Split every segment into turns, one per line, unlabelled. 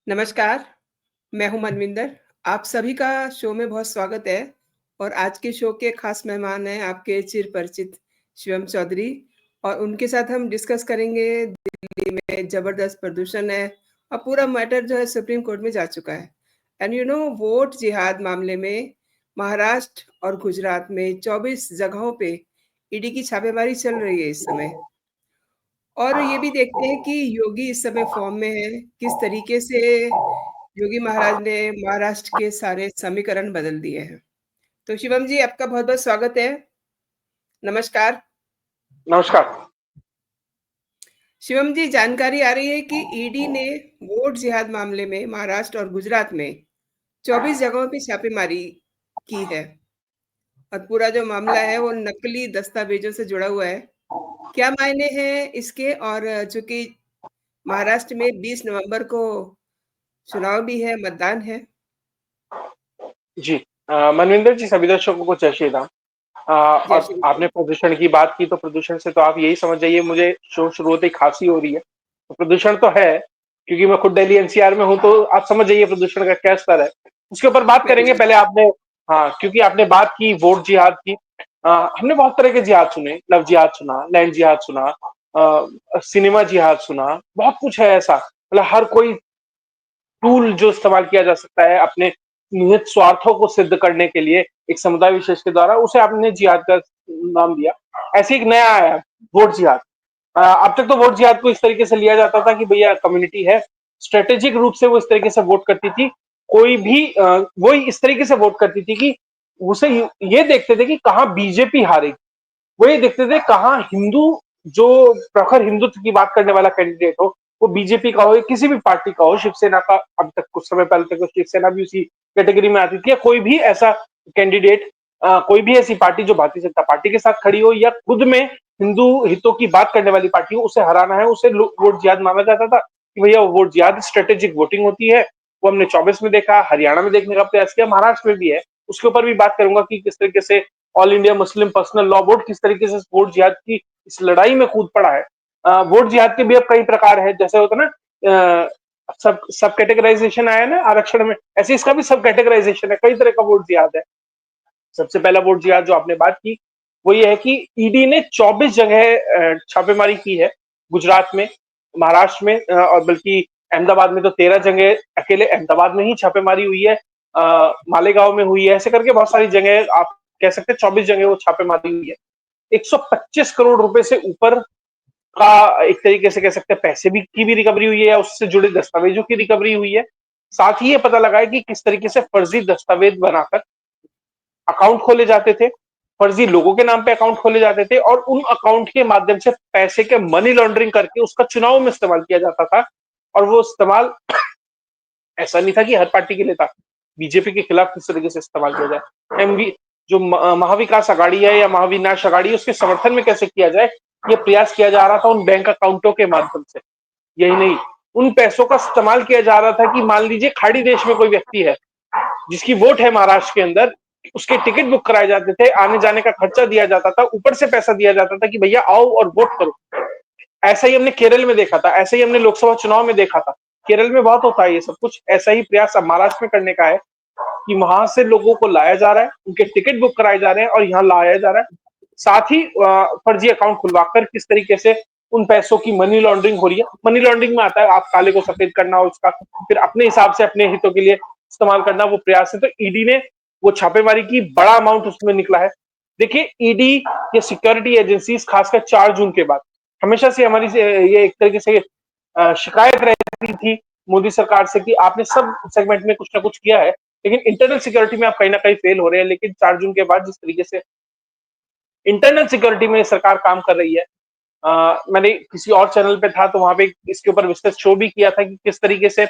नमस्कार, मैं हूँ मनविंदर। आप सभी का शो में बहुत स्वागत है और आज के शो के खास मेहमान हैं आपके चिरपरिचित शिवम चौधरी और उनके साथ हम डिस्कस करेंगे दिल्ली में ज़बरदस्त प्रदूषण है और पूरा मैटर जो है सुप्रीम कोर्ट में जा चुका है। एंड वोट जिहाद मामले में महाराष्ट्र और गुजरात में 24 जगहों पे ईडी की छापेमारी चल रही है इस समय। और ये भी देखते हैं कि योगी इस समय फॉर्म में है, किस तरीके से योगी महाराज ने महाराष्ट्र के सारे समीकरण बदल दिए हैं। तो शिवम जी आपका बहुत-बहुत स्वागत है। नमस्कार।
नमस्कार।
शिवम जी जानकारी आ रही है कि ईडी ने वोट जिहाद मामले में महाराष्ट्र और गुजरात में 24 जगहों पे छापेमारी की है और पूरा जो मामला है वो नकली दस्तावेजों से जुड़ा हुआ है। क्या मायने हैं इसके और चूँकि महाराष्ट्र में 20 नवंबर को चुनाव भी है, मतदान है।
जी मनविंदर जी, सभी दर्शकों को जय श्री राम।
जय
और
श्री
आपने
राम।
प्रदूषण की बात की तो प्रदूषण से तो आप यही समझ जाइए, मुझे शुरू होते ही खांसी हो रही है। तो प्रदूषण तो है, क्योंकि मैं खुद दिल्ली एनसीआर में हूं, तो आप समझ जाइए प्रदूषण का क्या स्तर है। उसके ऊपर बात करेंगे।
बिल्कुल।
पहले आपने, हाँ, क्योंकि आपने बात की वोट जिहाद की। हमने बहुत तरह के जिहाद सुने, लव जिहाद सुना, लैंड जिहाद सुना, सिनेमा जिहाद सुना, बहुत कुछ है ऐसा। मतलब हर कोई टूल जो इस्तेमाल किया जा सकता है अपने निहित स्वार्थों को सिद्ध करने के लिए एक समुदाय विशेष के द्वारा, उसे आपने जिहाद का नाम दिया। ऐसे एक नया आया, वोट जिहाद। अब तक तो वोट जिहाद को इस तरीके से लिया जाता था कि भैया कम्युनिटी है, स्ट्रेटेजिक रूप से वो इस तरीके से वोट करती थी। कोई भी वो इस तरीके से वोट करती थी कि उसे ये देखते थे कि कहाँ बीजेपी हारेगी। वो ये देखते थे कहाँ हिंदू, जो प्रखर हिंदुत्व की बात करने वाला कैंडिडेट हो, वो बीजेपी का हो या किसी भी पार्टी का हो, शिवसेना का, अब तक कुछ समय पहले तक तो शिवसेना भी उसी कैटेगरी में आती थी, या कोई भी ऐसा कैंडिडेट, कोई भी ऐसी पार्टी जो भारतीय जनता पार्टी के साथ खड़ी हो या खुद में हिंदू हितों की बात करने वाली पार्टी हो, उसे हराना है, उसे वोट जिहाद माना जाता था कि भैया वोट जिहाद स्ट्रेटेजिक वोटिंग होती है। वो हमने 24 में देखा, हरियाणा में देखने का प्रयास किया, महाराष्ट्र में भी है। उसके ऊपर भी बात करूंगा कि किस तरीके से all India Muslim personal law board किस तरीके से वोट जिहाद की इस लड़ाई में कूद पड़ा है। वोट जिहाद के भी अब कई प्रकार है, जैसे होता है ना, सब सब कैटेगराइजेशन आया ना आरक्षण में, ऐसे इसका भी सब कैटेगराइजेशन है, कई तरह का वोट जिहाद है। सबसे पहला वोट जिहाद जो आपने बात की वो ये है कि ईडी ने 24 जगह छापेमारी की है, गुजरात में, महाराष्ट्र में, और बल्कि अहमदाबाद में तो 13 जगह अकेले अहमदाबाद में ही छापेमारी हुई है, मालेगांव में हुई है, ऐसे करके बहुत सारी जगह आप कह सकते हैं 24 जगह वो छापेमारी हुई है। 125 करोड़ रुपए से ऊपर का एक तरीके से कह सकते हैं पैसे भी की भी रिकवरी हुई है, या उससे जुड़े दस्तावेजों की रिकवरी हुई है। साथ ही ये पता लगा है कि किस तरीके से फर्जी दस्तावेज बनाकर अकाउंट खोले जाते थे, फर्जी लोगों के नाम पे अकाउंट खोले जाते थे, और उन अकाउंट के माध्यम से पैसे के मनी लॉन्ड्रिंग करके उसका चुनाव में इस्तेमाल किया जाता था। और वो इस्तेमाल ऐसा नहीं था कि हर पार्टी के लिए था, बीजेपी के खिलाफ किस तरीके से इस्तेमाल किया जाए, एमवी जो महाविकास अघाड़ी है या महाविनाश अघाड़ी, उसके समर्थन में कैसे किया जाए, ये प्रयास किया जा रहा था उन बैंक अकाउंटों के माध्यम से। यही नहीं, उन पैसों का इस्तेमाल किया जा रहा था कि मान लीजिए खाड़ी देश में कोई व्यक्ति है जिसकी वोट है महाराष्ट्र के अंदर, उसके टिकट बुक कराए जाते थे, आने जाने का खर्चा दिया जाता था, ऊपर से पैसा दिया जाता था कि भैया आओ और वोट करो। ऐसा ही हमने केरल में देखा था, ऐसा ही हमने लोकसभा चुनाव में देखा था। केरल में बहुत होता है ये सब कुछ, ऐसा ही प्रयास अब महाराष्ट्र में करने का है कि वहां से लोगों को लाया जा रहा है, उनके टिकट बुक कराए जा रहे हैं और यहाँ लाया जा रहा है। साथ ही फर्जी अकाउंट खुलवाकर किस तरीके से उन पैसों की मनी लॉन्ड्रिंग हो रही है। मनी लॉन्ड्रिंग में आता है आप काले को सफेद करना, उसका फिर अपने हिसाब से अपने हितों के लिए इस्तेमाल करना, वो प्रयास है। तो ईडी ने वो छापेमारी की, बड़ा अमाउंट उसमें निकला है। देखिए, ईडी या सिक्योरिटी एजेंसीज खासकर 4 जून के बाद हमेशा से हमारी ये एक तरीके से शिकायत रहती थी मोदी सरकार से कि आपने सब सेगमेंट में कुछ ना कुछ किया है, लेकिन इंटरनल सिक्योरिटी में आप कहीं ना कहीं फेल हो रहे हैं। लेकिन 4 जून के बाद जिस तरीके से इंटरनल सिक्योरिटी में सरकार काम कर रही है, मैंने किसी और चैनल पे था तो वहां पे इसके ऊपर विस्तृत शो भी किया था कि किस तरीके से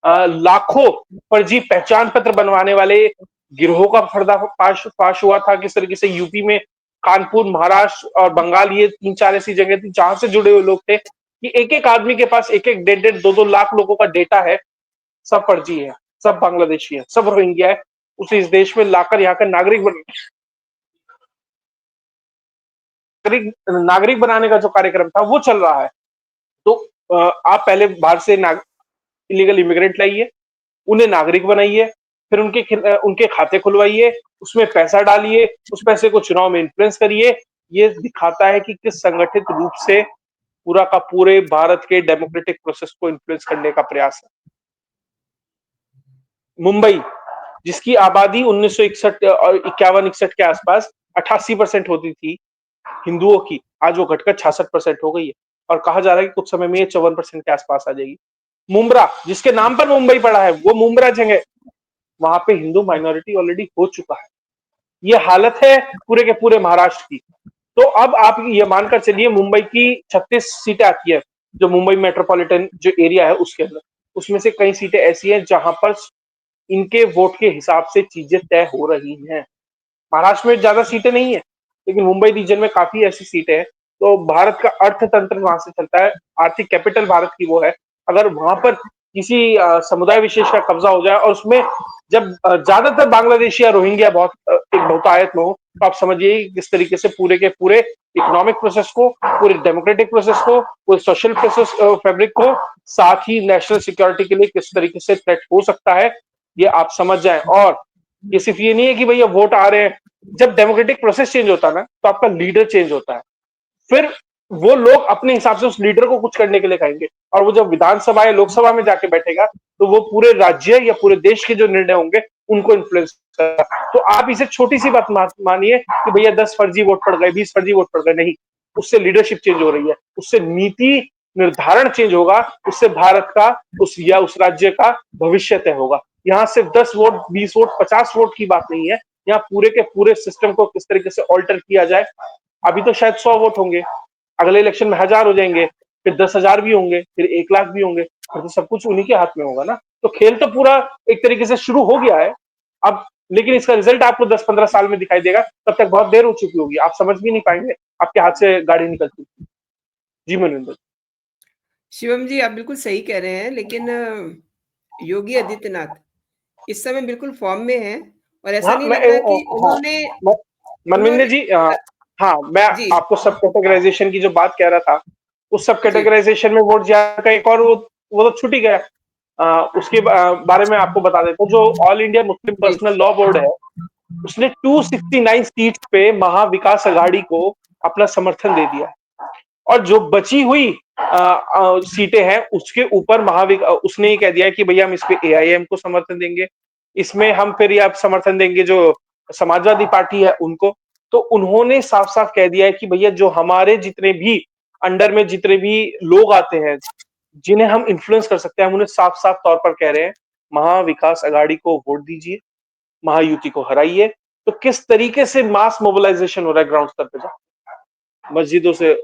लाखों फर्जी पहचान पत्र बनवाने वाले गिरोहों का पर्दाफाश फाश हुआ था। किस तरीके से यूपी में कानपुर, महाराष्ट्र और बंगाल, ये 3-4 ऐसी जगह थी जहां से जुड़े हुए लोग थे कि एक एक आदमी के पास एक एक 1.5-2-2 लाख लोगों का डेटा है। सब फर्जी है, सब बांग्लादेशी है, सब रोहिंग्या है। उसे इस देश में लाकर यहाँ का नागरिक बनाने का जो कार्यक्रम था वो चल रहा है। तो आप पहले बाहर से इलीगल इमिग्रेंट लाइए, उन्हें नागरिक बनाइए, फिर उनके खाते खुलवाइए, उसमें पैसा डालिए, उस पैसे को चुनाव में इन्फ्लुएंस करिए। ये दिखाता है कि किस संगठित रूप से पूरा का पूरे भारत के डेमोक्रेटिक प्रोसेस को इन्फ्लुएंस करने का प्रयास है। मुंबई, जिसकी आबादी 1961 और 51-61 के आसपास 88% होती थी हिंदुओं की, आज वो घटकर 66% हो गई है और कहा जा रहा है कि कुछ समय में ये 54% के आसपास आ जाएगी। मुंब्रा, जिसके नाम पर मुंबई पड़ा है, वो मुंब्रा जगह, वहां पे हिंदू माइनॉरिटी ऑलरेडी हो चुका है। ये हालत है पूरे के पूरे महाराष्ट्र की। तो अब आप ये मानकर चलिए मुंबई की 36 सीटें आती है, जो मुंबई मेट्रोपॉलिटन जो एरिया है उसके अंदर, उसमें से कई सीटें ऐसी हैं जहां पर इनके वोट के हिसाब से चीजें तय हो रही हैं। महाराष्ट्र में ज्यादा सीटें नहीं है, लेकिन मुंबई रीजन में काफी ऐसी सीटें हैं। तो भारत का अर्थतंत्र वहां से चलता है, आर्थिक कैपिटल भारत की वो है। अगर वहां पर किसी समुदाय विशेष का कब्जा हो जाए और उसमें जब ज्यादातर बांग्लादेशी या रोहिंग्या बहुत एक बहुतायत में हो, तो आप समझिए किस तरीके से पूरे के पूरे इकोनॉमिक प्रोसेस को, पूरे डेमोक्रेटिक प्रोसेस को, पूरे सोशल प्रोसेस फैब्रिक को, साथ ही नेशनल सिक्योरिटी के लिए किस तरीके से थ्रेट हो सकता है, ये आप समझ जाएं। और ये सिर्फ ये नहीं है कि भैया वोट आ रहे हैं, जब डेमोक्रेटिक प्रोसेस चेंज होता है ना, तो आपका लीडर चेंज होता है। फिर वो लोग अपने हिसाब से उस लीडर को कुछ करने के लिए कहेंगे, और वो जब विधानसभा या लोकसभा में जाके बैठेगा, तो वो पूरे राज्य या पूरे देश के जो निर्णय होंगे उनको इन्फ्लुएंस करेगा। तो आप इसे छोटी सी बात मानिए कि भैया 10 फर्जी वोट पड़ गए, 20 फर्जी वोट पड़ गए, नहीं, उससे लीडरशिप चेंज हो रही है, उससे नीति निर्धारण चेंज होगा, उससे भारत का उस राज्य का भविष्य तय होगा। यहाँ सिर्फ 10 वोट, 20 वोट, 50 वोट की बात नहीं है, यहाँ पूरे के पूरे सिस्टम को किस तरीके से ऑल्टर किया जाए। अभी तो शायद 100 वोट होंगे, अगले इलेक्शन में 1000 हो जाएंगे, फिर 10,000 भी होंगे, फिर 1 लाख भी होंगे, फिर तो सब कुछ उन्हीं के हाथ में होगा ना। तो खेल तो पूरा एक तरीके से शुरू हो गया है अब, लेकिन इसका रिजल्ट आपको 10-15 साल में दिखाई देगा, तब तक बहुत देर हो चुकी होगी, आप समझ भी नहीं पाएंगे, आपके हाथ से गाड़ी निकल चुकी। जी मनविंदर।
शिवम जी, आप बिल्कुल सही कह रहे हैं, लेकिन योगी आदित्यनाथ इस समय बिल्कुल फ़ॉर्म में हैं और ऐसा
हाँ
नहीं
मैं
लग रहा है कि
हाँ मनविंदर
उन्होंने
जी, हाँ मैं
जी,
आपको सब कैटेगराइजेशन की जो बात कह रहा था, उस सब
जी,
कैटेगराइजेशन में वोट ज्यादा का एक और वो तो छूट ही गया। उसके बारे में आपको बता देता हूँ। जो ऑल इंडिया मुस्लिम
जी।
पर्सनल लॉ बोर्ड है, उसने 269 सीट पे महाविकास अघाड़ी को अपना समर्थन दे दिया, और जो बची हुई सीटें हैं उसके ऊपर उसने ये कह दिया कि भैया हम इस पे एआईएम को समर्थन देंगे, इसमें हम फिर ये आप समर्थन देंगे जो समाजवादी पार्टी है उनको। तो उन्होंने साफ साफ कह दिया है कि भैया जो हमारे जितने भी अंडर में जितने भी लोग आते हैं, जिन्हें हम इन्फ्लुएंस कर सकते हैं, हम उन्हें साफ साफ तौर पर कह रहे हैं, महाविकास अघाड़ी को वोट दीजिए, महायुति को हराइए। तो किस तरीके से मास मोबिलाइजेशन हो रहा है ग्राउंड स्तर पे, मस्जिदों से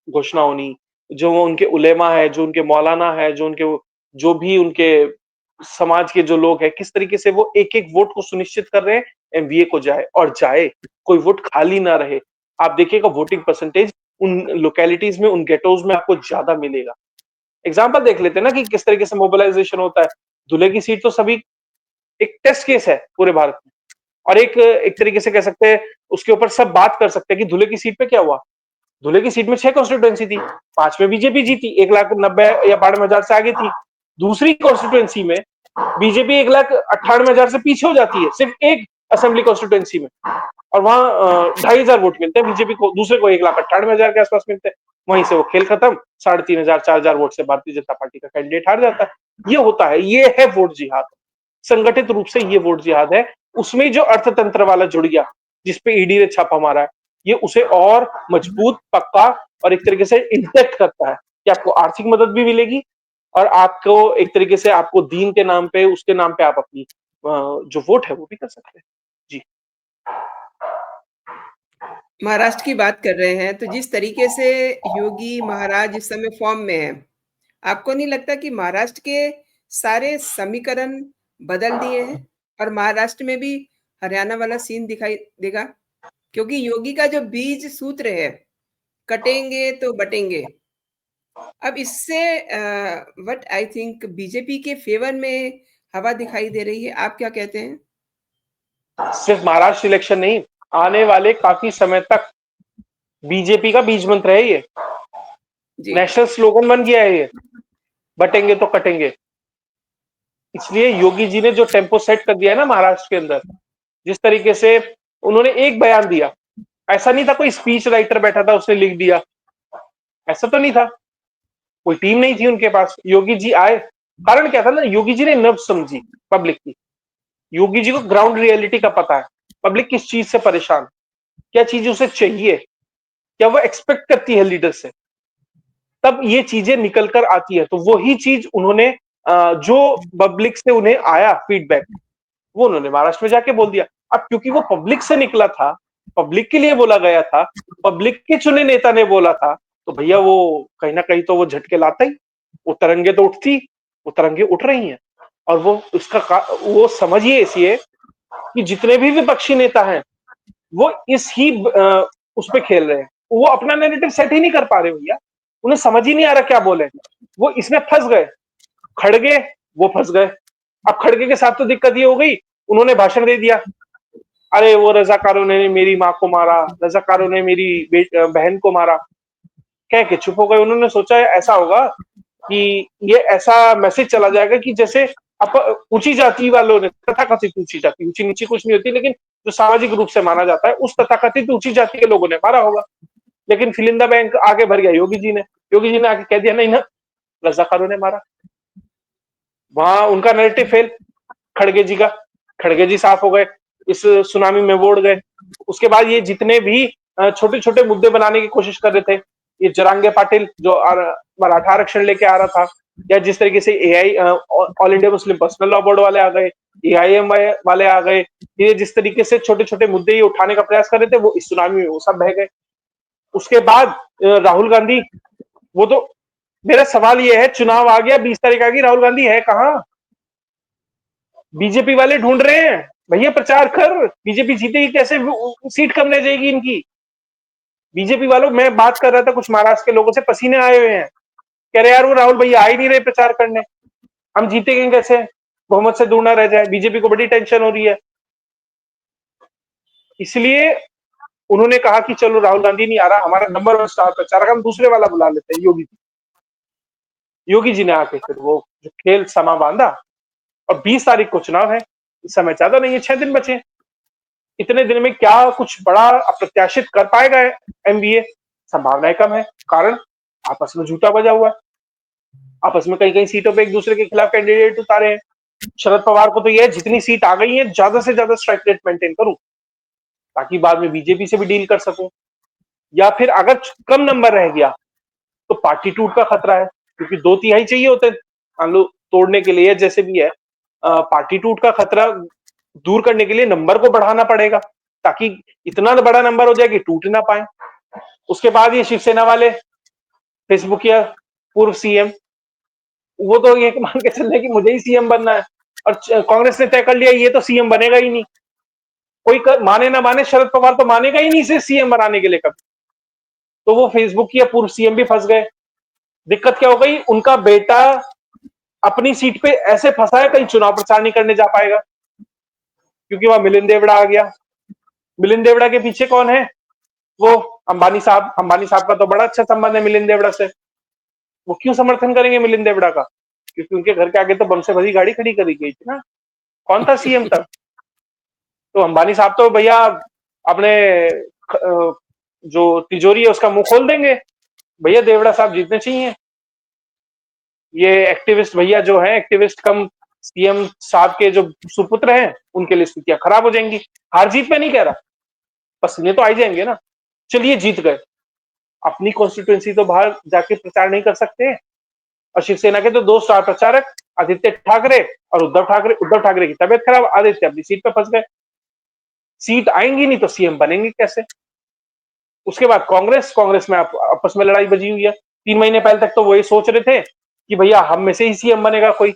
घोषणा होनी, जो वो उनके उलेमा है, जो उनके मौलाना है, जो भी उनके समाज के जो लोग हैं, किस तरीके से वो एक-एक वोट को सुनिश्चित कर रहे हैं, एमवीए को जाए और जाए, कोई वोट खाली ना रहे। आप देखिएगा वोटिंग परसेंटेज उन लोकेलिटीज में, उन गेटोज में आपको ज्यादा मिलेगा। एग्जाम्पल देख लेते हैं ना कि किस तरीके से मोबिलाइजेशन होता है। दूल्हे की सीट तो सभी एक टेस्ट केस है पूरे भारत में, और एक एक तरीके से कह सकते हैं उसके ऊपर सब बात कर सकते हैं कि दूल्हे की सीट पे क्या हुआ। दूल्हे की सीट में 6 कॉन्स्टिट्यूएंसी थी, 5 में बीजेपी जीती, 1,90,000 या 92,000 से आगे थी। दूसरी कॉन्स्टिट्यूएंसी में बीजेपी 1,98,000 से पीछे हो जाती है, सिर्फ एक असेंबली कॉन्स्टिट्यूएंसी में, और वहां 2,500 वोट मिलते हैं बीजेपी को, दूसरे को 1,98,000 के आसपास मिलते हैं। वहीं से वो खेल खत्म, 3,500 4,000 वोट से भारतीय जनता पार्टी का कैंडिडेट हार जाता है। ये होता है, ये है वोट जिहाद, संगठित रूप से ये वोट जिहाद है। उसमें जो अर्थतंत्र वाला जुड़ गया, जिसपे ईडी ने छापा मारा है, ये उसे और मजबूत, पक्का और एक तरीके से इंटेक्ट करता है कि आपको आर्थिक मदद भी मिलेगी, और आपको एक तरीके से आपको दीन के नाम पे, उसके नाम पे आप अपनी जो वोट है वो भी कर सकते हैं। जी।
महाराष्ट्र की बात कर रहे हैं, तो जिस तरीके से योगी महाराज इस समय फ़ॉर्म में हैं, आपको नहीं लगता कि महाराष्ट्र के सारे समीकरण बदल दिए हैं और महाराष्ट्र में भी हरियाणा वाला सीन दिखाई देगा? क्योंकि योगी का जो बीज सूत्र है, कटेंगे तो बटेंगे। अब इससे व्हाट आई थिंक बीजेपी के फेवर में हवा दिखाई दे रही है। आप क्या कहते हैं?
सिर्फ महाराष्ट्र इलेक्शन नहीं, आने वाले काफी समय तक बीजेपी का बीज मंत्र है ये,
जी,
नेशनल स्लोगन बन गया है ये, बटेंगे तो कटेंगे। इसलिए योगी जी ने जो टेम्पो सेट कर दिया है ना महाराष्ट्र के अंदर, जिस तरीके से उन्होंने एक बयान दिया, ऐसा नहीं था कोई स्पीच राइटर बैठा था उसने लिख दिया, ऐसा तो नहीं था, कोई टीम नहीं थी उनके पास, योगी जी आए। कारण क्या था ना, योगी जी ने नब्ज समझी पब्लिक की, योगी जी को ग्राउंड रियलिटी का पता है, पब्लिक किस चीज से परेशान, क्या चीज उसे चाहिए, क्या वो एक्सपेक्ट करती है लीडर से, तब ये चीजें निकल कर आती है। तो वही चीज उन्होंने जो पब्लिक से उन्हें आया फीडबैक, वो उन्होंने महाराष्ट्र में जाके बोल दिया। अब क्योंकि वो पब्लिक से निकला था, पब्लिक के लिए बोला गया था, पब्लिक के चुने नेता ने बोला था, तो भैया वो कहीं ना कहीं तो वो झटके लाता ही, वो तरंगे तो उठती, वो तरंगे उठ रही हैं। और वो वो समझिए इसे कि जितने भी विपक्षी नेता हैं वो इस ही उस पे खेल रहे हैं, वो अपना नैरेटिव सेट ही नहीं कर पा रहे भैया, उन्हें समझ ही नहीं आ रहा क्या बोले, वो इसमें फंस गए। खड़गे वो फंस गए। अब खड़गे के साथ तो दिक्कत ये हो गई, उन्होंने भाषण दे दिया, अरे वो रजाकारों ने मेरी माँ को मारा, रजाकारों ने मेरी बहन को मारा, कह के चुप हो गए। उन्होंने सोचा ऐसा होगा कि ये ऐसा मैसेज चला जाएगा कि जैसे ऊंची जाति वालों ने, तथाकथित ऊंची जाति, ऊंची नीची कुछ नहीं होती, लेकिन जो सामाजिक रूप से माना जाता है, उस तथाकथित ऊंची जाति के लोगों ने मारा होगा। लेकिन फिलिंदा बैंक आगे भर गया योगी जी ने, योगी जी ने आगे कह दिया नहीं ना, रजाकारों ने मारा। वहां उनका नैरेटिव फेल, खड़गे जी का, खड़गे जी साफ हो गए, इस सुनामी में वोड़ गए। उसके बाद ये जितने भी छोटे छोटे मुद्दे बनाने की कोशिश कर रहे थे, ये जरांगे पाटिल जो मराठा आरक्षण लेके आ रहा था, या जिस तरीके से AI all India Muslim personal law board वाले आ गए, एआईएम वाले आ गए, ये जिस तरीके से छोटे छोटे मुद्दे ये उठाने का प्रयास कर रहे थे, वो इस सुनामी में वो सब बह गए। उसके बाद राहुल गांधी, वो तो, मेरा सवाल ये है, चुनाव आ गया, 20 तारीख आ गई, राहुल गांधी है कहां? बीजेपी वाले ढूंढ रहे हैं, भैया प्रचार कर, बीजेपी जीतेगी कैसे, सीट कम रह जाएगी इनकी। बीजेपी वालों, मैं बात कर रहा था कुछ महाराष्ट्र के लोगों से, पसीने आए हुए हैं, कह रहे यार वो राहुल भैया आ ही नहीं रहे प्रचार करने, हम जीतेंगे कैसे, बहुमत से दूर ना रह जाए, बीजेपी को बड़ी टेंशन हो रही है। इसलिए उन्होंने कहा कि चलो राहुल गांधी नहीं आ रहा, हमारा नंबर 1 स्टार प्रचारक, हम दूसरे वाला बुला लेते हैं, योगी जी। योगी जी ने आके फिर वो जो खेल समा बांधा, और 20 तारीख को चुनाव है, इस समय ज्यादा नहीं है, 6 दिन बचे। इतने दिन में क्या कुछ बड़ा अप्रत्याशित कर पाएगा एमबीए? संभावनाएं कम है, कारण आपस में झूठा बजा हुआ है, आपस में कई कई सीटों पे एक दूसरे के खिलाफ कैंडिडेट उतारे हैं। शरद पवार को तो यह जितनी सीट आ गई है, ज्यादा से ज्यादा स्ट्राइक रेट मेंटेन करूं, ताकि बाद में बीजेपी से भी डील कर सकूं, या फिर अगर कम नंबर रह गया तो पार्टी टूट का खतरा है, क्योंकि 2/3 चाहिए होते मान लो तोड़ने के लिए, जैसे भी है, पार्टी टूट का खतरा दूर करने के लिए नंबर को बढ़ाना पड़ेगा, ताकि इतना बड़ा नंबर हो जाए कि टूट ना पाए। उसके बाद ये शिवसेना वाले, फेसबुक या पूर्व सीएम, वो तो ये मान के चल रहे कि मुझे ही सीएम बनना है, और कांग्रेस ने तय कर लिया ये तो सीएम बनेगा ही नहीं। कोई माने ना माने, शरद पवार तो मानेगा ही नहीं इसे सीएम बनाने के लिए कभी। तो वो फेसबुक या पूर्व सीएम भी फंस गए। दिक्कत क्या हो गई, उनका बेटा अपनी सीट पे ऐसे फंसा है, कहीं चुनाव प्रचार नहीं करने जा पाएगा, क्योंकि वहां मिलिंद देवड़ा आ गया। मिलिंद देवड़ा के पीछे कौन है? वो अंबानी साहब। अंबानी साहब का तो बड़ा अच्छा संबंध है मिलिंद देवड़ा से। वो क्यों समर्थन करेंगे मिलिंद देवड़ा का? क्योंकि उनके घर के आगे तो बम से भरी गाड़ी खड़ी करी गई थी ना। कौन था सीएम तब? तो अंबानी साहब तो भैया अपने जो तिजोरी है उसका मुंह खोल देंगे, भैया देवड़ा साहब जीतने चाहिए। ये एक्टिविस्ट भैया जो है, एक्टिविस्ट कम सीएम साहब के जो सुपुत्र हैं, उनके लिए स्थितियां खराब हो जाएंगी। हार जीत में नहीं कह रहा, पसीने तो आ जाएंगे ना। चलिए जीत गए, अपनी कॉन्स्टिट्यूएंसी तो बाहर जाके प्रचार नहीं कर सकते। और शिवसेना के तो 2 स्टार प्रचारक, आदित्य ठाकरे और उद्धव ठाकरे। उद्धव ठाकरे की तबियत खराब, आदित्य अपनी सीट पे फंस गए। सीट आएंगी नहीं तो सीएम बनेंगे कैसे? उसके बाद कांग्रेस, कांग्रेस में आपस में लड़ाई बजी हुई है। 3 महीने पहले तक तो वो ये सोच रहे थे कि भैया हम में से ही सीएम बनेगा कोई।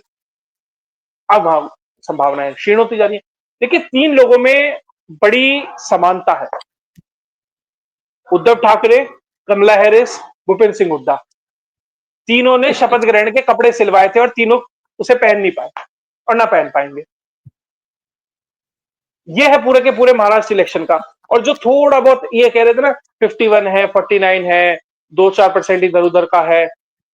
अब हाँ, संभावनाएं क्षीण होती जा रही है। देखिए 3 लोगों में बड़ी समानता है, उद्धव ठाकरे, कमला हैरिस, भूपेंद्र सिंह हुड्डा। तीनों ने शपथ ग्रहण के कपड़े सिलवाए थे और तीनों उसे पहन नहीं पाए और ना पहन पाएंगे। ये है पूरे के पूरे महाराष्ट्र इलेक्शन का। और जो थोड़ा बहुत ये कह रहे थे ना 51 है, 49 है, 2-4% इधर उधर का है,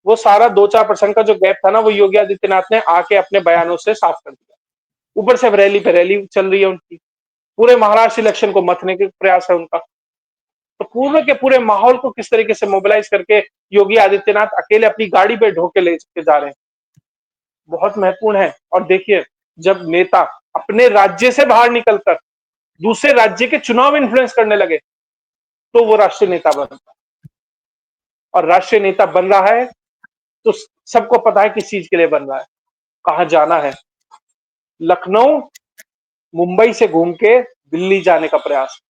वो सारा 2-4% का जो गैप था ना, वो योगी आदित्यनाथ ने आके अपने बयानों से साफ कर दिया। ऊपर से अब रैली पे रैली चल रही है उनकी, पूरे महाराष्ट्र इलेक्शन को मथने के प्रयास है उनका। तो पूरे के पूरे माहौल को किस तरीके से मोबिलाइज करके योगी आदित्यनाथ अकेले अपनी गाड़ी पे ढोके ले के जा रहे हैं, बहुत महत्वपूर्ण है। और देखिए, जब नेता अपने राज्य से बाहर निकलकर दूसरे राज्य के चुनाव इन्फ्लुएंस करने लगे, तो वो राष्ट्रीय नेता बनता है। और राष्ट्रीय नेता बन रहा है तो सबको पता है किस चीज के लिए बन रहा है, कहां जाना है। लखनऊ मुंबई से घूम के दिल्ली जाने का प्रयास।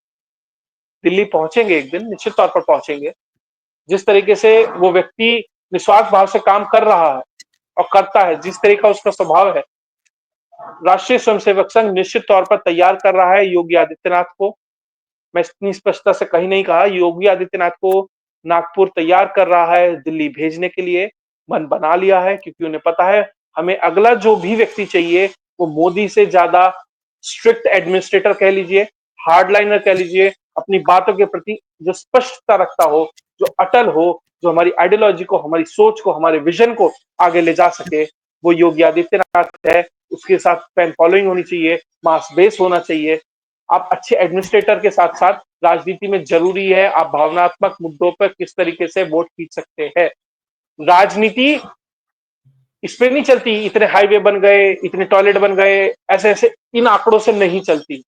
दिल्ली पहुंचेंगे एक दिन, निश्चित तौर पर पहुंचेंगे। जिस तरीके से वो व्यक्ति निस्वार्थ भाव से काम कर रहा है और करता है, जिस तरीके का उसका स्वभाव है, राष्ट्रीय स्वयंसेवक संघ निश्चित तौर पर तैयार कर रहा है योगी आदित्यनाथ को। मैं इतनी स्पष्टता से कहीं नहीं कहा, योगी आदित्यनाथ को नागपुर तैयार कर रहा है दिल्ली भेजने के लिए, मन बना लिया है, क्योंकि उन्हें पता है हमें अगला जो भी व्यक्ति चाहिए वो मोदी से ज्यादा स्ट्रिक्ट एडमिनिस्ट्रेटर कह लीजिए, हार्डलाइनर कह लीजिए, अपनी बातों के प्रति जो स्पष्टता रखता हो, जो अटल हो, जो हमारी आइडियोलॉजी को, हमारी सोच को, हमारे विजन को आगे ले जा सके, वो योगी आदित्यनाथ है। उसके साथ फैन फॉलोइंग होनी चाहिए, मास बेस होना चाहिए। आप अच्छे एडमिनिस्ट्रेटर के साथ साथ राजनीति में जरूरी है आप भावनात्मक मुद्दों पर किस तरीके से वोट खींच सकते हैं। राजनीति इस पे नहीं चलती, इतने हाईवे बन गए, इतने टॉयलेट बन गए, ऐसे ऐसे इन आंकड़ों से नहीं चलती।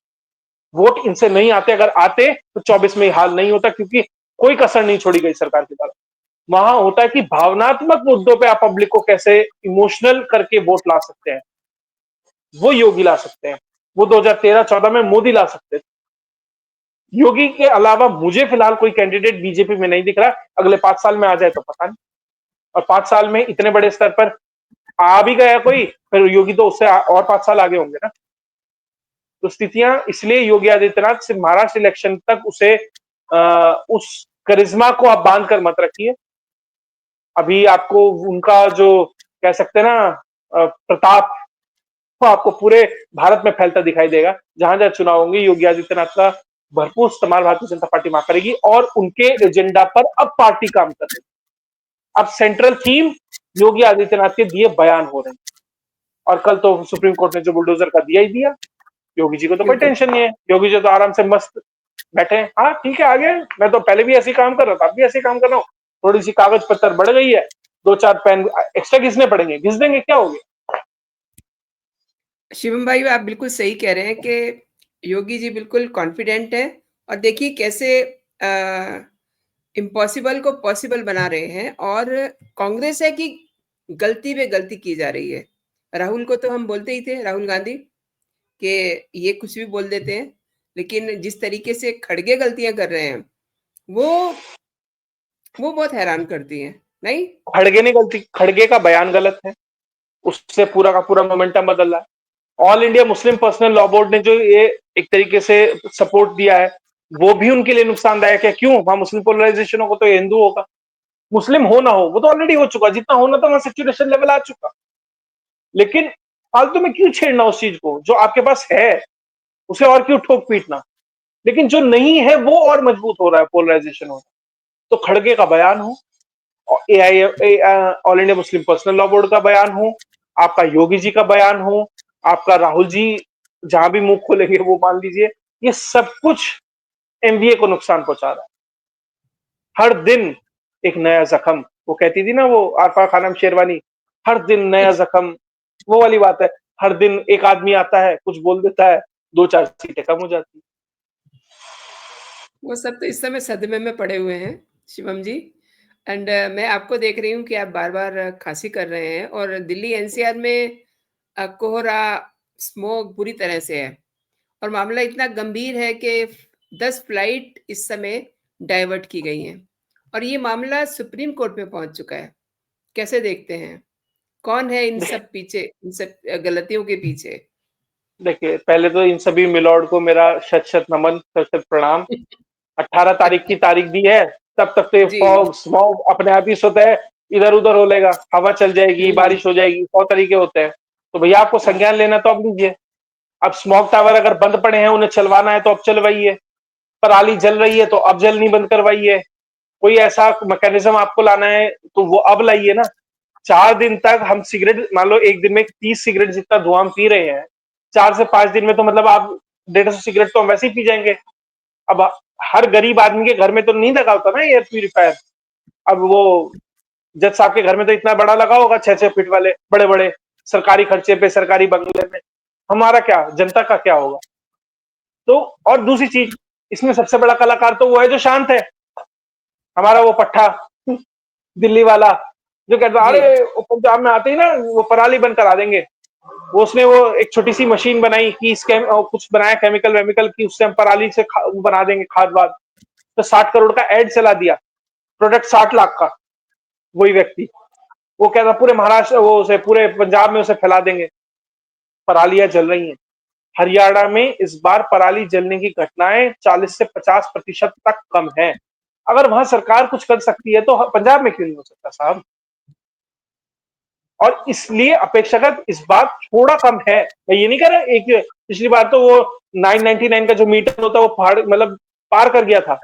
वोट इनसे नहीं आते, अगर आते तो 24 में हाल नहीं होता, क्योंकि कोई कसर नहीं छोड़ी गई सरकार की तरफ। वहां होता है कि भावनात्मक मुद्दों पे आप पब्लिक को कैसे इमोशनल करके वोट ला सकते हैं, वो योगी ला सकते हैं, वो 2013-14 में मोदी ला सकते थे। योगी के अलावा मुझे फिलहाल कोई कैंडिडेट बीजेपी में नहीं दिख रहा। अगले 5 साल में आ जाए तो पता नहीं, और 5 साल में इतने बड़े स्तर पर आ भी गया कोई, फिर योगी तो उससे और 5 साल आगे होंगे ना। तो स्थितियां इसलिए योगी आदित्यनाथ सिर्फ महाराष्ट्र इलेक्शन तक उसे उस करिश्मा को आप बांध कर मत रखिए। अभी आपको उनका जो कह सकते हैं ना प्रताप, वो आपको पूरे भारत में फैलता दिखाई देगा। जहां जहां चुनाव होंगे योगी आदित्यनाथ का भरपूर इस्तेमाल भारतीय जनता पार्टी वहां करेगी, और उनके एजेंडा पर अब पार्टी काम कर रही है। अब सेंट्रल थीम योगी आदित्यनाथ के दिए बयान हो रहे हैं, और कल तो सुप्रीम कोर्ट ने जो बुलडोजर का दिया ही दिया। योगी जी को तो कोई
बिल्कुल।
टेंशन नहीं है, योगी जी तो आराम से मस्त बैठे हैं। हाँ ठीक है, आगे मैं तो पहले भी ऐसे ही काम कर रहा था, अब भी ऐसे ही काम कर रहा हूँ। थोड़ी सी कागज पत्थर बढ़ गई है, 2-4 पेन एक्स्ट्रा घिसने पड़ेंगे, घिस देंगे, क्या हो गया।
शिवम भाई, आप बिल्कुल सही कह रहे हैं कि योगी जी बिल्कुल कॉन्फिडेंट हैं और देखिए कैसे इम्पॉसिबल को पॉसिबल बना रहे हैं। और कांग्रेस है कि गलती पे गलती की जा रही है। राहुल को तो हम बोलते ही थे, राहुल गांधी, कि ये कुछ भी बोल देते हैं, लेकिन जिस तरीके से खड़गे गलतियाँ कर रहे हैं, वो वो बहुत हैरान करती हैं, नहीं?
खड़गे ने गलती, खड़गे का बयान गलत है, उससे पूरा का पूरा मोमेंटम बदल रहा है। All India Muslim personal law board ने जो ये एक तरीके से सपोर्ट दिया है, वो भी उनके लिए नुकसानदायक है। क्यों? वहां मुस्लिम पोलराइजेशन होगा तो हिंदू होगा, मुस्लिम हो ना हो, वो तो ऑलरेडी हो चुका, जितना होना था वहां सेचुरेशन लेवल आ चुका। लेकिन फालतू में क्यों छेड़ना उस चीज को, जो आपके पास है उसे और क्यों ठोक पीटना। लेकिन जो नहीं है वो और मजबूत हो रहा है, पोलराइजेशन हो रहा है। तो खड़गे का बयान हो, AI all India Muslim personal law board का बयान हो, आपका योगी जी का बयान हो, आपका राहुल जी जहां भी मुंह खोलेंगे वो मान लीजिए, ये सब कुछ एमवीए को नुकसान पहुंचा रहा है। हर दिन एक नया जख्म, वो कहती थी ना वो आरफा खानम शेरवानी, हर दिन नया जख्म, वो वाली बात है। हर दिन एक आदमी आता है, कुछ बोल देता है, 2-4 सीटें कम हो जाती।
वो सब तो इस समय सदमे में पड़े हुए हैं, शिवम जी। एंड मैं आपको देख रही हूँ कि आप बार-बार खाँसी कर रहे हैं और दिल्ली एनसीआर में कोहरा, स्मॉग बुरी तरह से है और मामला इतना गंभीर है कि 10 फ्लाइट इस समय डाइवर्ट की गई हैं और ये मामला सुप्रीम कोर्ट में पहुँच चुका है। कैसे देखते हैं? कौन है इन
देखिए
सब पीछे, इन सब गलतियों के पीछे?
देखिए, पहले तो इन सभी मिलॉर्ड को मेरा शत-शत नमन, शत-शत प्रणाम। 18 तारीख की तारीख दी है, तब तक तो ये
जी।
फॉग, स्मॉग अपने आप ही स्वतः इधर-उधर हो लेगा, हवा चल जाएगी,
हुँ।
बारिश हो जाएगी, 100 तरीके होते हैं। तो भैया आपको संज्ञान लेना तो अब लीजिए। अब स्मॉग टावर अगर बंद पड़े हैं, उन्हें चलवाना है तो अब चलवाइए। पराली जल रही है तो अब जलनी बंद करवाइए। कोई ऐसा मैकेनिज्म आपको लाना है तो वो अब लाइए ना। 4 दिन तक हम सिगरेट, मान लो एक दिन में 30 सिगरेट जितना धुआं हम पी रहे हैं, 4 से 5 दिन में तो मतलब आप 150 सिगरेट तो हम वैसे ही पी जाएंगे। अब हर गरीब आदमी के घर में तो नहीं लगा होता ना एयर प्यूरिफायर। अब वो जज साहब के घर में तो इतना बड़ा लगा होगा, 6-6 फीट वाले बड़े बड़े, सरकारी खर्चे पे, सरकारी बंगले में। हमारा क्या, जनता का क्या होगा? तो और दूसरी चीज, इसमें सबसे बड़ा कलाकार तो वो है जो शांत है, हमारा वो पट्टा दिल्ली वाला, जो कहता
जी।
अरे वो पंजाब में आते ही ना वो पराली बंद करा देंगे। वो उसने वो एक छोटी सी मशीन बनाई कि कुछ बनाया केमिकल वेमिकल की, उससे हम पराली से वो बना देंगे खाद वाद। तो 60 करोड़ का एड चला दिया, प्रोडक्ट 60 लाख का। वही व्यक्ति वो कहता पूरे महाराष्ट्र, वो उसे पूरे पंजाब में उसे फैला देंगे। परालियां जल रही हैं हरियाणा में इस बार, पराली जलने की घटनाएं 40 से 50% तक कम है। अगर वहां सरकार कुछ कर सकती है तो पंजाब में क्यों नहीं हो सकता साहब? और इसलिए अपेक्षाकृत इस बार थोड़ा कम है। मैं ये नहीं कह रहा, एक पिछली बार तो वो 999 का जो मीटर होता है वो पहाड़ मतलब पार कर गया था।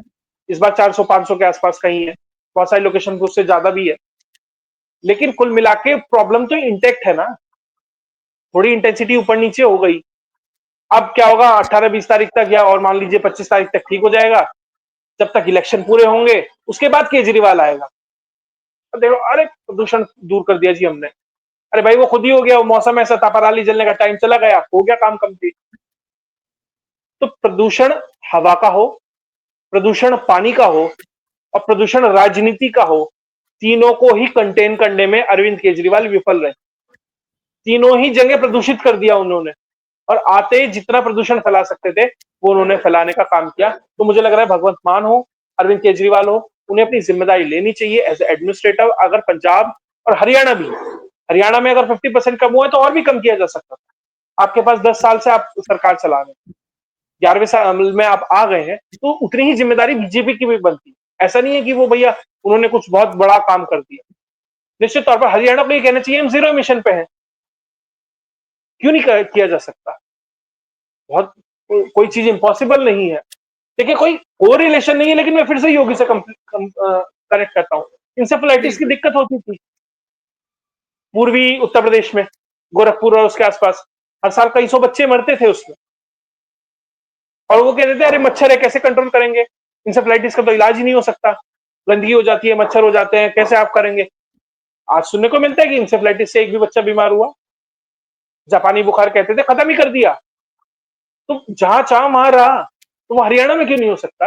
इस बार 400-500 के आसपास कहीं है, बहुत सारी लोकेशन पर उससे ज्यादा भी है। लेकिन कुल मिला के प्रॉब्लम तो इंटेक्ट है ना, थोड़ी इंटेंसिटी ऊपर नीचे हो गई। अब क्या होगा 18-20 तारीख तक, या और मान लीजिए 25 तारीख तक ठीक हो जाएगा, जब तक इलेक्शन पूरे होंगे उसके बाद केजरीवाल आएगा। तो देखो अरे प्रदूषण दूर कर दिया जी हमने, अरे भाई वो खुद ही हो गया, वो मौसम ऐसा था, पराली जलने का टाइम चला गया, हो गया काम कंप्लीट। तो प्रदूषण हवा का हो, प्रदूषण पानी का हो, और प्रदूषण राजनीति का हो, तीनों को ही कंटेन करने में अरविंद केजरीवाल विफल रहे। तीनों ही जगह प्रदूषित कर दिया उन्होंने, और आते जितना प्रदूषण फैला सकते थे वो उन्होंने फैलाने का काम किया। तो मुझे लग रहा है भगवंत मान हो, अरविंद केजरीवाल हो, उन्हें अपनी जिम्मेदारी लेनी चाहिए एज एडमिनिस्ट्रेटर। अगर पंजाब और हरियाणा भी, हरियाणा में अगर 50% कम हुआ है तो और भी कम किया जा सकता था। आपके पास 10 साल से आप सरकार चला रहे हैं, 11वें साल में आप आ गए हैं, तो उतनी ही जिम्मेदारी बीजेपी की भी बनती है। ऐसा नहीं है कि वो भैया उन्होंने कुछ बहुत बड़ा काम कर दिया। निश्चित तौर पर हरियाणा को ये कहना चाहिए हम जीरो एमिशन पे हैं, क्यों नहीं किया जा सकता? बहुत कोई चीज इम्पॉसिबल नहीं है। देखिए कोई कोरिलेशन नहीं है, लेकिन मैं फिर से योगी से कनेक्ट करता हूँ। इंसेफेलाइटिस की
बिल्कुल।
दिक्कत होती थी पूर्वी उत्तर प्रदेश में, गोरखपुर और उसके आसपास, हर साल कई सौ बच्चे मरते थे उसमें, और वो कहते थे अरे मच्छर है कैसे कंट्रोल करेंगे, इंसेफेलाइटिस का तो इलाज ही नहीं हो सकता, गंदगी हो जाती है, मच्छर हो जाते हैं, कैसे आप करेंगे? आज सुनने को मिलता है कि इंसेफेलाइटिस से एक भी बच्चा बीमार हुआ, जापानी बुखार कहते थे, खत्म ही कर दिया। तो जहां चाह वहां रहा, तो वो हरियाणा में क्यों नहीं हो सकता?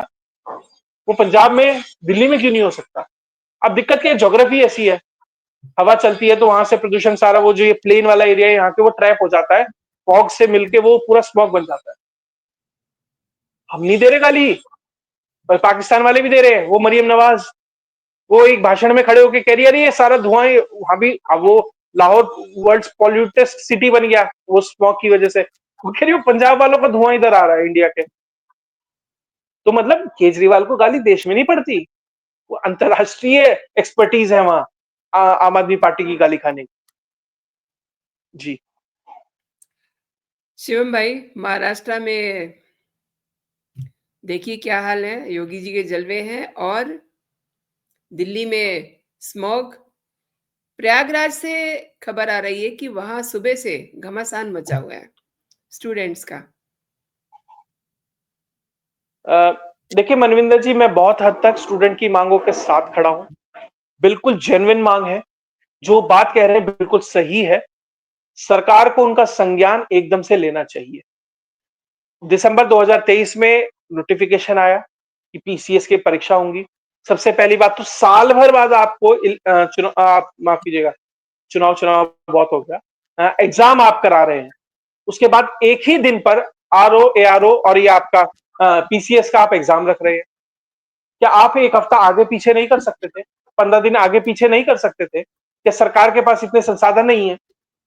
वो पंजाब में, दिल्ली में क्यों नहीं हो सकता? अब दिक्कत क्या है, ज्योग्राफी ऐसी है, हवा चलती है तो वहां से प्रदूषण सारा, वो जो ये प्लेन वाला एरिया है यहाँ के, वो ट्रैप हो जाता है, फॉग से मिलके वो पूरा स्मॉग बन जाता है। हम नहीं दे रहे गाली, पर पाकिस्तान वाले भी दे रहे हैं। वो मरियम नवाज, वो एक भाषण में खड़े होकर कह रही है ये सारा धुआं वहां भी, अब वो लाहौर वर्ल्ड पॉल्यूटेस्ट सिटी बन गया वो स्मॉग की वजह से। वो कह रही है पंजाब वालों का धुआं इधर आ रहा है इंडिया के। तो मतलब केजरीवाल को गाली देश में नहीं पड़ती, वो अंतरराष्ट्रीय एक्सपर्टीज है वहां आम आदमी पार्टी की गाली खाने की। जी।
शिवम भाई, महाराष्ट्र में देखिए क्या हाल है, योगी जी के जलवे हैं, और दिल्ली में स्मॉग। प्रयागराज से खबर आ रही है कि वहां सुबह से घमासान मचा हुआ है स्टूडेंट्स का।
देखिए मनविंदर जी, मैं बहुत हद तक स्टूडेंट की मांगों के साथ खड़ा हूं, बिल्कुल जेन्युइन मांग है, जो बात कह रहे हैं बिल्कुल सही है। सरकार को उनका संज्ञान एकदम से लेना चाहिए। दिसंबर 2023 में नोटिफिकेशन आया कि पीसीएस की परीक्षा होंगी। सबसे पहली बात तो साल भर बाद आपको चुनाव, आप माफ कीजिएगा, चुनाव चुनाव बहुत हो गया, एग्जाम आप करा रहे हैं। उसके बाद एक ही दिन पर आरओ, एआरओ और ये आपका पीसीएस का आप एग्जाम रख रहे हैं। क्या आप एक हफ्ता आगे पीछे नहीं कर सकते थे? 15 दिन आगे पीछे नहीं कर सकते थे? क्या सरकार के पास इतने संसाधन नहीं है?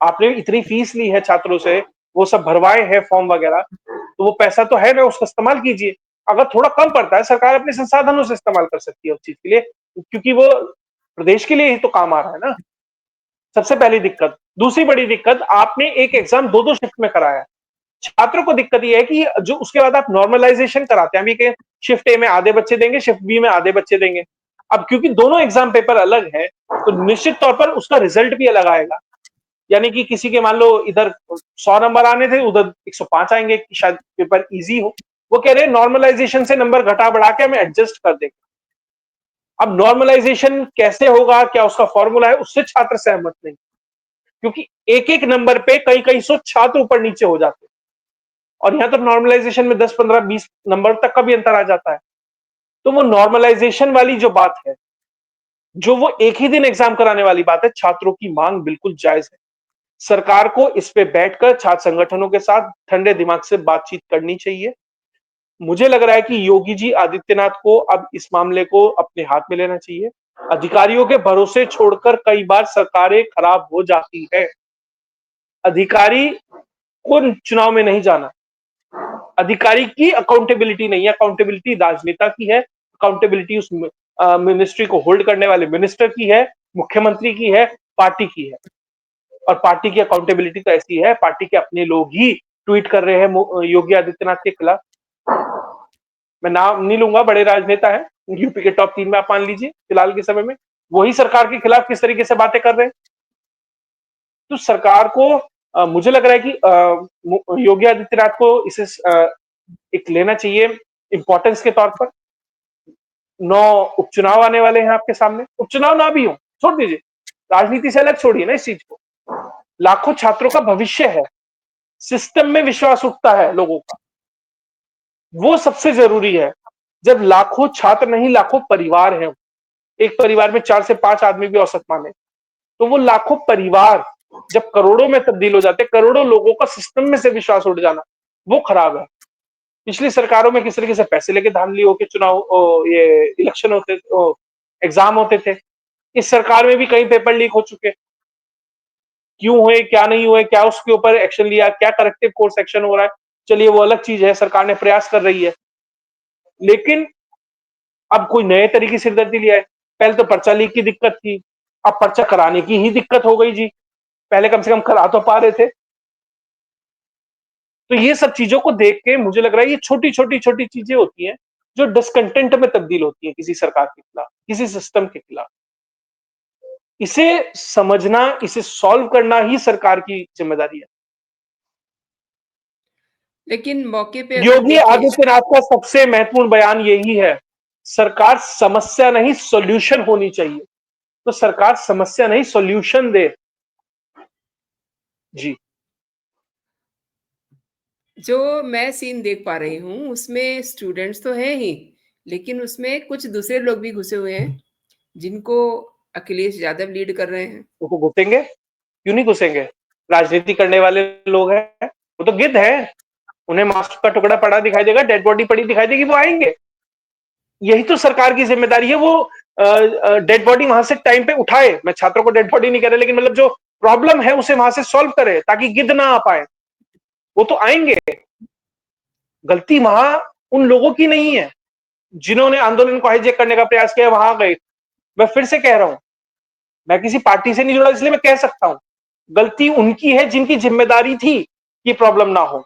आपने इतनी फीस ली है छात्रों से, वो सब भरवाए हैं फॉर्म वगैरह, तो वो पैसा तो है ना, उसका इस्तेमाल कीजिए। अगर थोड़ा कम पड़ता है, सरकार अपने संसाधनों से इस्तेमाल कर सकती है उस चीज के लिए, क्योंकि वो प्रदेश के लिए ही तो काम आ रहा है ना। सबसे पहली दिक्कत। दूसरी बड़ी दिक्कत, आपने एक एग्जाम दो दो शिफ्ट में कराया है। छात्रों को दिक्कत यह है कि जो उसके बाद आप नॉर्मलाइजेशन कराते हैं, अभी के शिफ्ट ए में आधे बच्चे देंगे, शिफ्ट बी में आधे बच्चे देंगे। अब क्योंकि दोनों एग्जाम पेपर अलग है, तो निश्चित तौर पर उसका रिजल्ट भी अलग आएगा। यानी कि किसी के मान लो इधर 100 नंबर आने थे, उधर 105 आएंगे, कि शायद पेपर इजी हो। वो कह रहे हैं नॉर्मलाइजेशन से नंबर घटा बढ़ा के हमें एडजस्ट कर देंगे। अब नॉर्मलाइजेशन कैसे होगा, क्या उसका फॉर्मूला है, उससे छात्र सहमत नहीं, क्योंकि एक एक नंबर पे कई कई सौ छात्र ऊपर नीचे हो जाते हैं, और यहां तो नॉर्मलाइजेशन में 10 15 20 नंबर तक का भी अंतर आ जाता है। तो वो नॉर्मलाइजेशन वाली जो बात है, जो वो एक ही दिन एग्जाम कराने वाली बात है, छात्रों की मांग बिल्कुल जायज है। सरकार को इस पे बैठकर छात्र संगठनों के साथ ठंडे दिमाग से बातचीत करनी चाहिए। मुझे लग रहा है कि योगी जी आदित्यनाथ को अब इस मामले को अपने हाथ में लेना चाहिए। अधिकारियों के भरोसे छोड़कर कई बार सरकारें खराब हो जाती है। अधिकारी को चुनाव में नहीं जाना, अधिकारी की अकाउंटेबिलिटी नहीं है, अकाउंटेबिलिटी राजनेता की है, अकाउंटेबिलिटी उस मिनिस्ट्री को होल्ड करने वाले मिनिस्टर की है, मुख्यमंत्री की है, पार्टी की है। और पार्टी की अकाउंटेबिलिटी तो ऐसी है, पार्टी के अपने लोग ही ट्वीट कर रहे हैं योगी आदित्यनाथ के खिलाफ। मैं नाम नहीं लूंगा, बड़े राजनेता है, यूपी के टॉप 3 में आप मान लीजिए फिलहाल के समय में, वही सरकार के खिलाफ किस तरीके से बातें कर रहे हैं। तो सरकार को मुझे लग रहा है कि योगी आदित्यनाथ को इसे एक लेना चाहिए इंपॉर्टेंस के तौर पर। 9 उपचुनाव आने वाले हैं आपके सामने, उपचुनाव ना भी हो, छोड़ दीजिए, राजनीति से अलग छोड़िए ना इस चीज को। लाखों छात्रों का भविष्य है, सिस्टम में विश्वास उठता है लोगों का, वो सबसे जरूरी है। जब लाखों छात्र नहीं, लाखों परिवार हैं, एक परिवार में 4 से 5 आदमी भी औसत माने, तो वो लाखों परिवार जब करोड़ों में तब्दील हो जाते, करोड़ों लोगों का सिस्टम में से विश्वास उठ जाना, वो खराब है। पिछली सरकारों में किस तरीके से पैसे लेके धांधली होके चुनाव ये इलेक्शन होते, एग्जाम होते थे। इस सरकार में भी कई पेपर लीक हो चुके, क्यों हुए, क्या नहीं हुए, क्या उसके ऊपर एक्शन लिया, क्या करेक्टिव कोर्स एक्शन हो रहा है, चलिए वो अलग चीज है, सरकार ने प्रयास कर रही है। लेकिन अब कोई नए तरीके की सिरदर्दी लिया है। पहले तो पर्चा लीक की दिक्कत थी, अब पर्चा कराने की ही दिक्कत हो गई जी, पहले कम से कम करा तो पा रहे थे। तो ये सब चीजों को देख के मुझे लग रहा है ये छोटी छोटी छोटी चीजें होती हैं जो डिसकंटेंट में तब्दील होती है किसी सरकार के खिलाफ, किसी सिस्टम के खिलाफ। इसे समझना, इसे सॉल्व करना ही सरकार की जिम्मेदारी है।
लेकिन मौके पे अगर
योगी
देखें,
आदित्यनाथ का सबसे महत्वपूर्ण बयान यही है, सरकार समस्या नहीं सॉल्यूशन होनी चाहिए। तो सरकार समस्या नहीं सॉल्यूशन दे। जी।
जो मैं सीन देख पा रही हूँ, उसमें स्टूडेंट्स तो हैं ही, लेकिन उसमें कुछ दूसरे लोग भी घुसे हुए हैं, जिनको अखिलेश यादव लीड कर रहे हैं।
वो तो घुसेंगे, क्यों नहीं घुसेंगे, राजनीति करने वाले लोग हैं, वो तो गिद्ध है, उन्हें मांस का टुकड़ा पड़ा दिखाई देगा, डेड बॉडी पड़ी दिखाई देगी, वो आएंगे। यही तो सरकार की जिम्मेदारी है, वो डेड बॉडी वहां से टाइम पे उठाए। मैं छात्रों को डेड बॉडी नहीं कह रहा, लेकिन मतलब जो प्रॉब्लम है उसे वहां से सॉल्व करे, ताकि गिद्ध ना आ पाए। वो तो आएंगे। गलती वहां उन लोगों की नहीं है जिन्होंने आंदोलन को हाईजैक करने का प्रयास किया, वहां गए। मैं फिर से कह रहा हूं, मैं किसी पार्टी से नहीं जुड़ा, इसलिए मैं कह सकता हूं, गलती उनकी है जिनकी जिम्मेदारी थी कि प्रॉब्लम ना हो।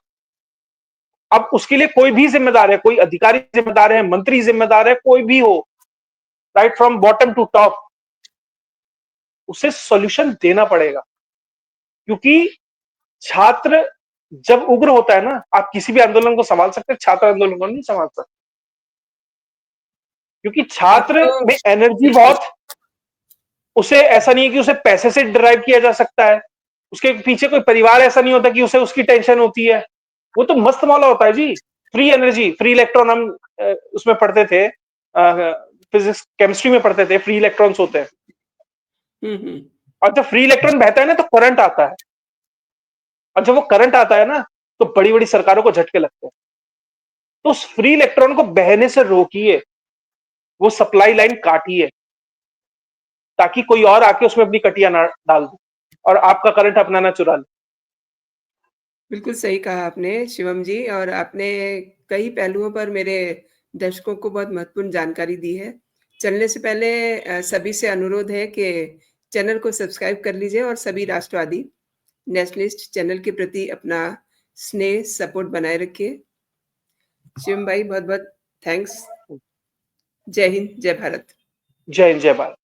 अब उसके लिए कोई भी जिम्मेदार है, कोई अधिकारी जिम्मेदार है, मंत्री जिम्मेदार है, कोई भी हो, right from bottom to top, उसे सॉल्यूशन देना पड़ेगा। क्योंकि छात्र जब उग्र होता है ना, आप किसी भी आंदोलन को संभाल सकते हैं, छात्र आंदोलन को नहीं संभाल सकते, क्योंकि
अब
छात्र
तो
में एनर्जी
बिल्कुल,
बहुत, उसे ऐसा नहीं है कि उसे पैसे से ड्राइव किया जा सकता है, उसके पीछे कोई परिवार ऐसा नहीं होता कि उसे उसकी टेंशन होती है। वो तो मस्त मौला होता है जी, फ्री एनर्जी, फ्री इलेक्ट्रॉन। हम उसमें पढ़ते थे, फिजिक्स केमिस्ट्री में पढ़ते थे, फ्री इलेक्ट्रॉन्स होते हैं।
हुँ।
और जब फ्री इलेक्ट्रॉन बहता है ना, तो करंट आता है, और जब वो करंट आता है ना, तो बड़ी बड़ी सरकारों को झटके लगते हैं। तो उस फ्री इलेक्ट्रॉन को बहने से रोकिए, वो सप्लाई लाइन काटिए, ताकि कोई और आके उसमें अपनी कटिया ना डाल दे और आपका करंट अपना ना चुरा ले।
बिल्कुल सही कहा आपने शिवम जी, और आपने कई पहलुओं पर मेरे दर्शकों को बहुत महत्वपूर्ण जानकारी दी है। चलने से पहले सभी से अनुरोध है कि चैनल को सब्सक्राइब कर लीजिए और सभी राष्ट्रवादी, नेशनलिस्ट चैनल के प्रति अपना स्नेह, सपोर्ट बनाए रखिए। शिवम भाई बहुत-बहुत थैंक्स। जय हिंद, जय भारत।
जय हिंद, जय भारत।